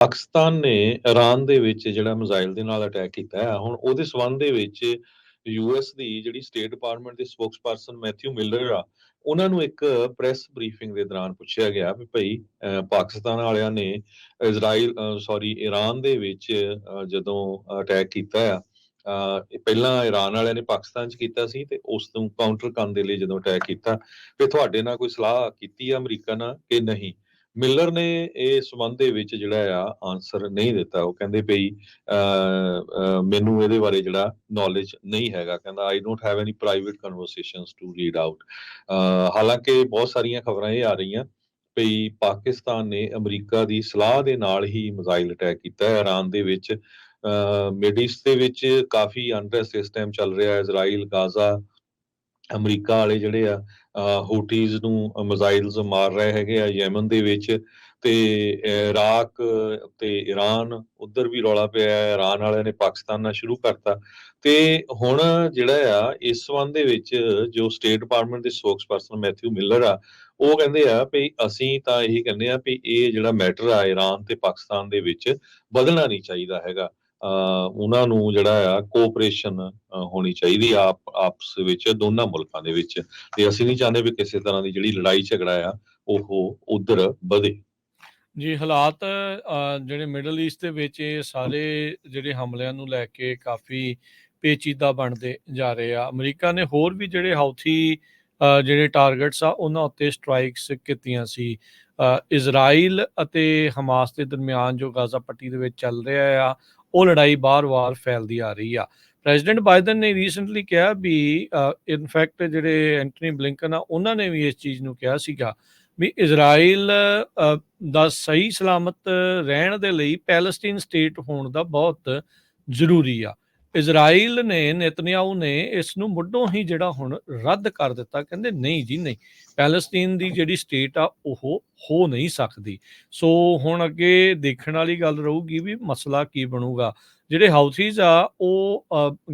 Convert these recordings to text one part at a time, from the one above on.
ਪਾਕਿਸਤਾਨ ਨੇ ਈਰਾਨ ਦੇ ਵਿੱਚ ਜਿਹੜਾ ਮਿਜ਼ਾਈਲ ਦੇ ਨਾਲ ਅਟੈਕ ਕੀਤਾ ਹੈ, ਹੁਣ ਉਹਦੇ ਸਬੰਧ ਦੇ ਵਿੱਚ ਯੂਐਸ ਦੀ ਜਿਹੜੀ ਸਟੇਟ ਡਿਪਾਰਟਮੈਂਟ ਦੇ ਸਪੋਕਸਪਰਸਨ ਮੈਥਿਊ ਮਿਲਰ ਆ, ਉਹਨਾਂ ਨੂੰ ਇੱਕ ਪ੍ਰੈਸ ਬਰੀਫਿੰਗ ਦੇ ਦੌਰਾਨ ਪੁੱਛਿਆ ਗਿਆ ਵੀ ਭਾਈ ਪਾਕਿਸਤਾਨ ਵਾਲਿਆਂ ਨੇ ਈਰਾਨ ਦੇ ਵਿੱਚ ਜਦੋਂ ਅਟੈਕ ਕੀਤਾ ਆ, ਇਹ ਪਹਿਲਾਂ ਈਰਾਨ ਵਾਲਿਆਂ ਨੇ ਪਾਕਿਸਤਾਨ 'ਚ ਕੀਤਾ ਸੀ ਤੇ ਉਸ ਨੂੰ ਕਾਊਂਟਰ ਕਰਨ ਦੇ ਲਈ ਜਦੋਂ ਅਟੈਕ ਕੀਤਾ, ਫਿਰ ਤੁਹਾਡੇ ਨਾਲ ਕੋਈ ਸਲਾਹ ਕੀਤੀ ਆ ਅਮਰੀਕਾ ਨਾਲ ਕਿ ਨਹੀਂ? ਮਿਲਰ ਨੇ ਇਸ ਸੰਬੰਧ ਦੇ ਵਿੱਚ ਜਿਹੜਾ ਆ ਆਨਸਰ ਨਹੀਂ ਦਿੱਤਾ। ਉਹ ਕਹਿੰਦੇ ਬਈ ਮੈਨੂੰ ਇਹਦੇ ਬਾਰੇ ਜਿਹੜਾ ਨੌਲੇਜ ਨਹੀਂ ਹੈਗਾ। ਕਹਿੰਦਾ I don't have any private conversations to read out. ਹਾਲਾਂਕਿ ਬਹੁਤ ਸਾਰੀਆਂ ਖਬਰਾਂ ਇਹ ਆ ਰਹੀਆਂ ਬਈ ਪਾਕਿਸਤਾਨ ਨੇ ਅਮਰੀਕਾ ਦੀ ਸਲਾਹ ਦੇ ਨਾਲ ਹੀ ਮਿਜ਼ਾਈਲ ਅਟੈਕ ਕੀਤਾ ਹੈ ਈਰਾਨ ਦੇ ਵਿੱਚ। ਮਿਡ ਈਸਟ ਦੇ ਵਿੱਚ ਕਾਫੀ ਅਨਰੈਸਟ ਇਸ ਟਾਈਮ ਚੱਲ ਰਿਹਾ ਹੈ। ਇਜ਼ਰਾਈਲ, ਗਾਜ਼ਾ, ਅਮਰੀਕਾ ਵਾਲੇ ਜਿਹੜੇ ਆ ਹੂਟੀਜ਼ ਨੂੰ ਮਿਜ਼ਾਈਲਸ ਮਾਰ ਰਹੇ ਹੈਗੇ ਆ ਯੈਮਨ ਦੇ ਵਿੱਚ, ਤੇ ਇਰਾਕ ਤੇ ਈਰਾਨ ਉੱਧਰ ਵੀ ਰੌਲਾ ਪਿਆ ਹੈ। ਈਰਾਨ ਵਾਲਿਆਂ ਨੇ ਪਾਕਿਸਤਾਨ ਨਾਲ ਸ਼ੁਰੂ ਕਰਤਾ। ਤੇ ਹੁਣ ਜਿਹੜਾ ਆ ਇਸ ਸੰਬੰਧ ਦੇ ਵਿੱਚ ਜੋ ਸਟੇਟ ਡਿਪਾਰਟਮੈਂਟ ਦੇ ਸਪੋਕਸਪਰਸਨ ਮੈਥਿਊ ਮਿਲਰ ਆ, ਉਹ ਕਹਿੰਦੇ ਆ ਵੀ ਅਸੀਂ ਤਾਂ ਇਹੀ ਕਹਿੰਦੇ ਆ ਵੀ ਇਹ ਜਿਹੜਾ ਮੈਟਰ ਆ ਈਰਾਨ ਤੇ ਪਾਕਿਸਤਾਨ ਦੇ ਵਿੱਚ ਬਦਲਣਾ ਨਹੀਂ ਚਾਹੀਦਾ ਹੈਗਾ। ਉਹਨਾਂ ਨੂੰ ਜਿਹੜਾ ਆ ਕੋਆਪਰੇਸ਼ਨ ਹੋਣੀ ਚਾਹੀਦੀ ਆ ਆਪਸ ਵਿੱਚ ਦੋਨਾਂ ਮੁਲਕਾਂ ਦੇ ਵਿੱਚ, ਤੇ ਅਸੀਂ ਨਹੀਂ ਚਾਹੁੰਦੇ ਵੀ ਕਿਸੇ ਤਰ੍ਹਾਂ ਦੀ ਜਿਹੜੀ ਲੜਾਈ ਝਗੜਾ ਆ ਉਹ ਉਧਰ ਵਧੇ। ਜੀ, ਹਾਲਾਤ ਜਿਹੜੇ ਮਿਡਲ ਈਸਟ ਦੇ ਵਿੱਚ ਇਹ ਸਾਰੇ ਜਿਹੜੇ ਹਮਲਿਆਂ ਨੂੰ ਲੈ ਕੇ ਕਾਫੀ ਪੇਚੀਦਾ ਬਣਦੇ ਜਾ ਰਹੇ ਆ। ਅਮਰੀਕਾ ਨੇ ਹੋਰ ਵੀ ਜਿਹੜੇ ਹਾਊਥੀ ਜਿਹੜੇ ਟਾਰਗੇਟਸ ਆ ਉਹਨਾਂ ਉੱਤੇ ਸਟ੍ਰਾਈਕਸ ਕੀਤੀਆਂ ਸੀ। ਇਜ਼ਰਾਈਲ ਅਤੇ ਹਮਾਸ ਦੇ ਦਰਮਿਆਨ ਜੋ ਗਾਜ਼ਾ ਪੱਟੀ ਦੇ ਵਿੱਚ ਚੱਲ ਰਿਹਾ ਆ, ਉਹ ਲੜਾਈ ਬਾਰ-ਬਾਰ ਫੈਲਦੀ ਆ ਰਹੀ ਆ। ਪ੍ਰੈਜ਼ੀਡੈਂਟ ਬਾਈਡਨ ਨੇ ਰੀਸੈਂਟਲੀ ਕਿਹਾ ਵੀ ਇਨਫੈਕਟ ਜਿਹੜੇ ਐਂਟਨੀ ਬਲਿੰਕਨ ਆ ਉਹਨਾਂ ਨੇ ਵੀ ਇਸ ਚੀਜ਼ ਨੂੰ ਕਿਹਾ ਸੀਗਾ ਵੀ ਇਜ਼ਰਾਈਲ ਦਾ ਸਹੀ ਸਲਾਮਤ ਰਹਿਣ ਦੇ ਲਈ ਪੈਲਸਟੀਨ ਸਟੇਟ ਹੋਣ ਦਾ ਬਹੁਤ ਜ਼ਰੂਰੀ ਆ। ਇਜ਼ਰਾਈਲ ਨੇ, ਨੇਤਨਯਾਹੂ ਨੇ ਇਸ ਨੂੰ ਮੁੱਢੋਂ ਹੀ ਜਿਹੜਾ ਹੁਣ ਰੱਦ ਕਰ ਦਿੱਤਾ। ਕਹਿੰਦੇ ਨਹੀਂ ਜੀ ਨਹੀਂ, ਪੈਲਸਟੀਨ ਦੀ ਜਿਹੜੀ ਸਟੇਟ ਆ ਉਹ ਹੋ ਨਹੀਂ ਸਕਦੀ। ਸੋ ਹੁਣ ਅੱਗੇ ਦੇਖਣ ਵਾਲੀ ਗੱਲ ਰਹੂਗੀ ਵੀ ਮਸਲਾ ਕੀ ਬਣੂਗਾ। ਜਿਹੜੇ ਹਾਊਥੀਜ਼ ਆ ਉਹ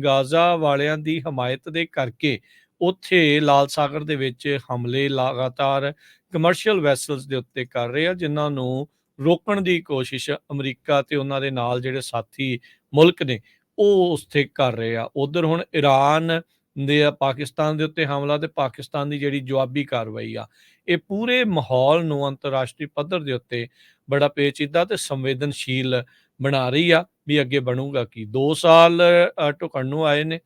ਗਾਜ਼ਾ ਵਾਲਿਆਂ ਦੀ ਹਮਾਇਤ ਦੇ ਕਰਕੇ ਉੱਥੇ ਲਾਲ ਸਾਗਰ ਦੇ ਵਿੱਚ ਹਮਲੇ ਲਗਾਤਾਰ ਕਮਰਸ਼ੀਅਲ ਵੈਸਲਸ ਦੇ ਉੱਤੇ ਕਰ ਰਹੇ ਆ, ਜਿਨ੍ਹਾਂ ਨੂੰ ਰੋਕਣ ਦੀ ਕੋਸ਼ਿਸ਼ ਅਮਰੀਕਾ ਤੇ ਉਹਨਾਂ ਦੇ ਨਾਲ ਜਿਹੜੇ ਸਾਥੀ ਮੁਲਕ ਨੇ ਉਹ ਉੱਥੇ ਕਰ ਰਹੇ ਆ। ਉਧਰ ਹੁਣ ਈਰਾਨ ਦੇ ਪਾਕਿਸਤਾਨ ਦੇ ਉੱਤੇ ਹਮਲਾ ਤੇ ਪਾਕਿਸਤਾਨ ਦੀ ਜਿਹੜੀ ਜਵਾਬੀ ਕਾਰਵਾਈ ਆ, ਇਹ ਪੂਰੇ ਮਾਹੌਲ ਨੂੰ ਅੰਤਰਰਾਸ਼ਟਰੀ ਪੱਧਰ ਦੇ ਉੱਤੇ ਬੜਾ ਪੇਚੀਦਾ ਤੇ ਸੰਵੇਦਨਸ਼ੀਲ ਬਣਾ ਰਹੀ ਆ ਵੀ ਅੱਗੇ ਬਣੂਗਾ ਕੀ। 2 ਸਾਲ ਢੁਕਣ ਨੂੰ ਆਏ ਨੇ।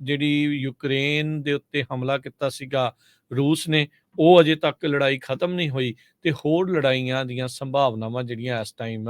ਜਿਹੜੀ ਯੂਕਰੇਨ ਦੇ ਉੱਤੇ ਹਮਲਾ ਕੀਤਾ ਸੀਗਾ ਰੂਸ ਨੇ, ਉਹ ਅਜੇ ਤੱਕ ਲੜਾਈ ਖਤਮ ਨਹੀਂ ਹੋਈ ਤੇ ਹੋਰ ਲੜਾਈਆਂ ਦੀਆਂ ਸੰਭਾਵਨਾਵਾਂ ਜਿਹੜੀਆਂ ਇਸ ਟਾਈਮ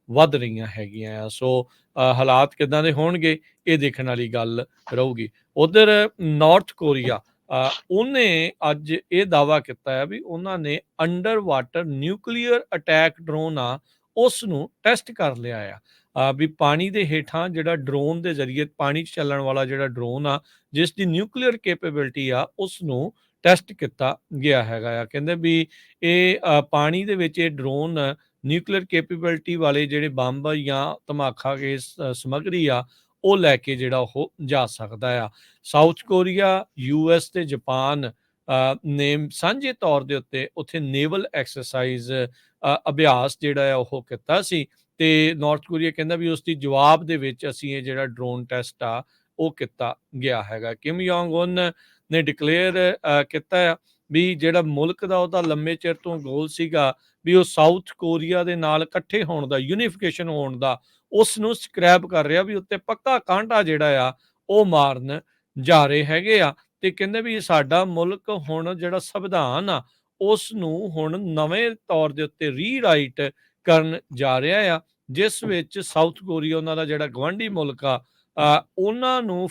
ਵੱਧ ਰਹੀਆਂ ਹੈਗੀਆਂ ਆ। ਸੋ ਹਾਲਾਤ ਕਿੱਦਾਂ ਦੇ ਹੋਣਗੇ ਇਹ ਦੇਖਣ ਵਾਲੀ ਗੱਲ ਰਹੂਗੀ। ਉਧਰ ਨਾਰਥ ਕੋਰੀਆ ਉਹਨੇ ਅੱਜ ਇਹ ਦਾਅਵਾ ਕੀਤਾ ਹੈ ਵੀ ਉਹਨਾਂ ਨੇ under water nuclear attack drone ਆ ਉਸ ਨੂੰ ਟੈਸਟ ਕਰ ਲਿਆ ਆ। ਵੀ ਪਾਣੀ ਦੇ ਹੇਠਾਂ ਜਿਹੜਾ ਡਰੋਨ ਦੇ ਜ਼ਰੀਏ ਪਾਣੀ 'ਚ ਚੱਲਣ ਵਾਲਾ ਜਿਹੜਾ ਡਰੋਨ ਆ, ਜਿਸ ਦੀ ਨਿਊਕਲੀਅਰ ਕੈਪੇਬਿਲਿਟੀ ਆ, ਉਸ ਨੂੰ ਟੈਸਟ ਕੀਤਾ ਗਿਆ ਹੈਗਾ ਆ। ਕਹਿੰਦੇ ਵੀ ਇਹ ਪਾਣੀ ਦੇ ਵਿੱਚ ਇਹ ਡਰੋਨ ਨਿਊਕਲੀਅਰ ਕੈਪੇਬਿਲਿਟੀ ਵਾਲੇ ਜਿਹੜੇ ਬੰਬ ਜਾਂ ਧਮਾਕਾ ਗੈਸ ਸਮੱਗਰੀ ਆ ਉਹ ਲੈ ਕੇ ਜਿਹੜਾ ਉਹ ਜਾ ਸਕਦਾ ਆ। ਸਾਊਥ ਕੋਰੀਆ, ਯੂਐਸ ਤੇ ਜਾਪਾਨ ਨੇ ਸਾਂਝੇ ਤੌਰ ਦੇ ਉੱਤੇ ਉੱਥੇ ਨੇਵਲ ਐਕਸਰਸਾਈਜ਼ ਅਭਿਆਸ ਜਿਹੜਾ ਆ ਉਹ ਕੀਤਾ ਸੀ, ਤੇ ਨਾਰਥ ਕੋਰੀਆ ਕਹਿੰਦਾ ਵੀ ਉਸ ਦੀ ਜਵਾਬ ਦੇ ਵਿੱਚ ਅਸੀਂ ਇਹ ਜਿਹੜਾ ਡਰੋਨ ਟੈਸਟ ਆ ਉਹ ਕੀਤਾ ਗਿਆ ਹੈਗਾ। ਕਿਮ ਯੋਂਗ ਉਨ ਨੇ ਡਿਕਲੇਅਰ ਕੀਤਾ ਆ ਵੀ ਜਿਹੜਾ ਮੁਲਕ ਦਾ ਉਹਦਾ ਲੰਮੇ ਚਿਰ ਤੋਂ ਗੋਲ ਸੀਗਾ ਵੀ ਉਹ ਸਾਊਥ ਕੋਰੀਆ ਦੇ ਨਾਲ ਇਕੱਠੇ ਹੋਣ ਦਾ, ਯੂਨੀਫਿਕੇਸ਼ਨ ਹੋਣ ਦਾ, ਉਸ ਨੂੰ ਸਕ੍ਰੈਪ ਕਰ ਰਿਹਾ ਵੀ ਉੱਤੇ ਪੱਕਾ ਕਾਂਟਾ ਜਿਹੜਾ ਆ ਉਹ ਮਾਰਨ ਜਾ ਰਹੇ ਹੈਗੇ ਆ। ਤੇ ਕਹਿੰਦੇ ਵੀ ਸਾਡਾ ਮੁਲਕ ਹੁਣ ਜਿਹੜਾ ਸੰਵਿਧਾਨ ਆ ਉਸ ਨੂੰ ਹੁਣ ਨਵੇਂ ਤੌਰ ਦੇ ਉੱਤੇ ਰੀਰਾਈਟ ਕਰਨ ਜਾ ਰਿਹਾ ਆ, ਜਿਸ ਵਿੱਚ ਸਾਊਥ ਕੋਰੀਆ ਉਹਨਾਂ ਦਾ ਜਿਹੜਾ ਗਵਾਂਢੀ ਮੁਲਕ ਆ ਉਹਨਾਂ ਨੂੰ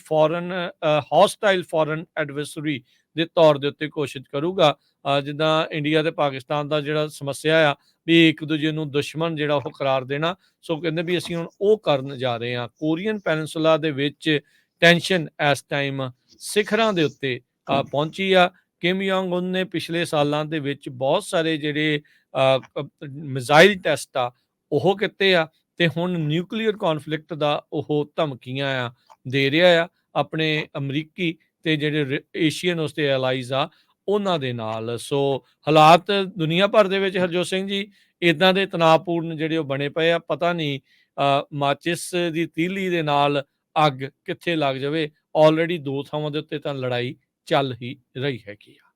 ਹੌਸਟਾਈਲ ਫੋਰਨ ਐਡਵਰਸਰੀ ਦੇ ਤੌਰ ਦੇ ਉੱਤੇ ਘੋਸ਼ਿਤ ਕਰੂਗਾ। ਜਿੱਦਾਂ ਇੰਡੀਆ ਤੇ ਪਾਕਿਸਤਾਨ ਦਾ ਜਿਹੜਾ ਸਮੱਸਿਆ ਆ ਵੀ ਇੱਕ ਦੂਜੇ ਨੂੰ ਦੁਸ਼ਮਣ ਜਿਹੜਾ ਉਹ ਕਰਾਰ ਦੇਣਾ, ਸੋ ਕਹਿੰਦੇ ਵੀ ਅਸੀਂ ਹੁਣ ਉਹ ਕਰਨ ਜਾ ਰਹੇ ਹਾਂ। ਕੋਰੀਅਨ ਪੈਨਸੂਲਾ ਦੇ ਵਿੱਚ ਟੈਨਸ਼ਨ ਇਸ ਟਾਈਮ ਸਿਖਰਾਂ ਦੇ ਉੱਤੇ ਪਹੁੰਚੀ ਆ। ਕਿਮ ਯੋਂਗ ਉਨ ਨੇ ਪਿਛਲੇ ਸਾਲਾਂ ਦੇ ਵਿੱਚ ਬਹੁਤ ਸਾਰੇ ਜਿਹੜੇ ਮਿਜ਼ਾਈਲ ਟੈਸਟ ਆ ਉਹ ਕੀਤੇ ਆ, ਤੇ ਹੁਣ ਨਿਊਕਲੀਅਰ ਕੌਨਫਲਿਕਟ ਦਾ ਉਹ ਧਮਕੀਆਂ ਆ ਦੇ ਰਿਹਾ ਆ ਆਪਣੇ ਅਮਰੀਕੀ ਤੇ ਜਿਹੜੇ ਏਸ਼ੀਅਨ ਉਸਦੇ ਐਲਾਈਜ਼ ਆ ਉਹਨਾਂ ਦੇ ਨਾਲ। ਸੋ ਹਾਲਾਤ ਦੁਨੀਆ ਭਰ ਦੇ ਵਿੱਚ, ਹਰਜੋਤ ਸਿੰਘ ਜੀ, ਇਦਾਂ ਦੇ ਤਣਾਅਪੂਰਨ ਜਿਹੜੇ ਉਹ ਬਣੇ ਪਏ ਆ। ਪਤਾ ਨਹੀਂ ਮਾਚਿਸ ਦੀ ਤੀਲੀ ਦੇ ਨਾਲ ਅੱਗ ਕਿੱਥੇ ਲੱਗ ਜਾਵੇ। ਆਲਰੇਡੀ 2 ਥਾਵਾਂ ਦੇ ਉੱਤੇ ਤਾਂ ਲੜਾਈ ਚੱਲ ਹੀ ਰਹੀ ਹੈਗੀ ਆ।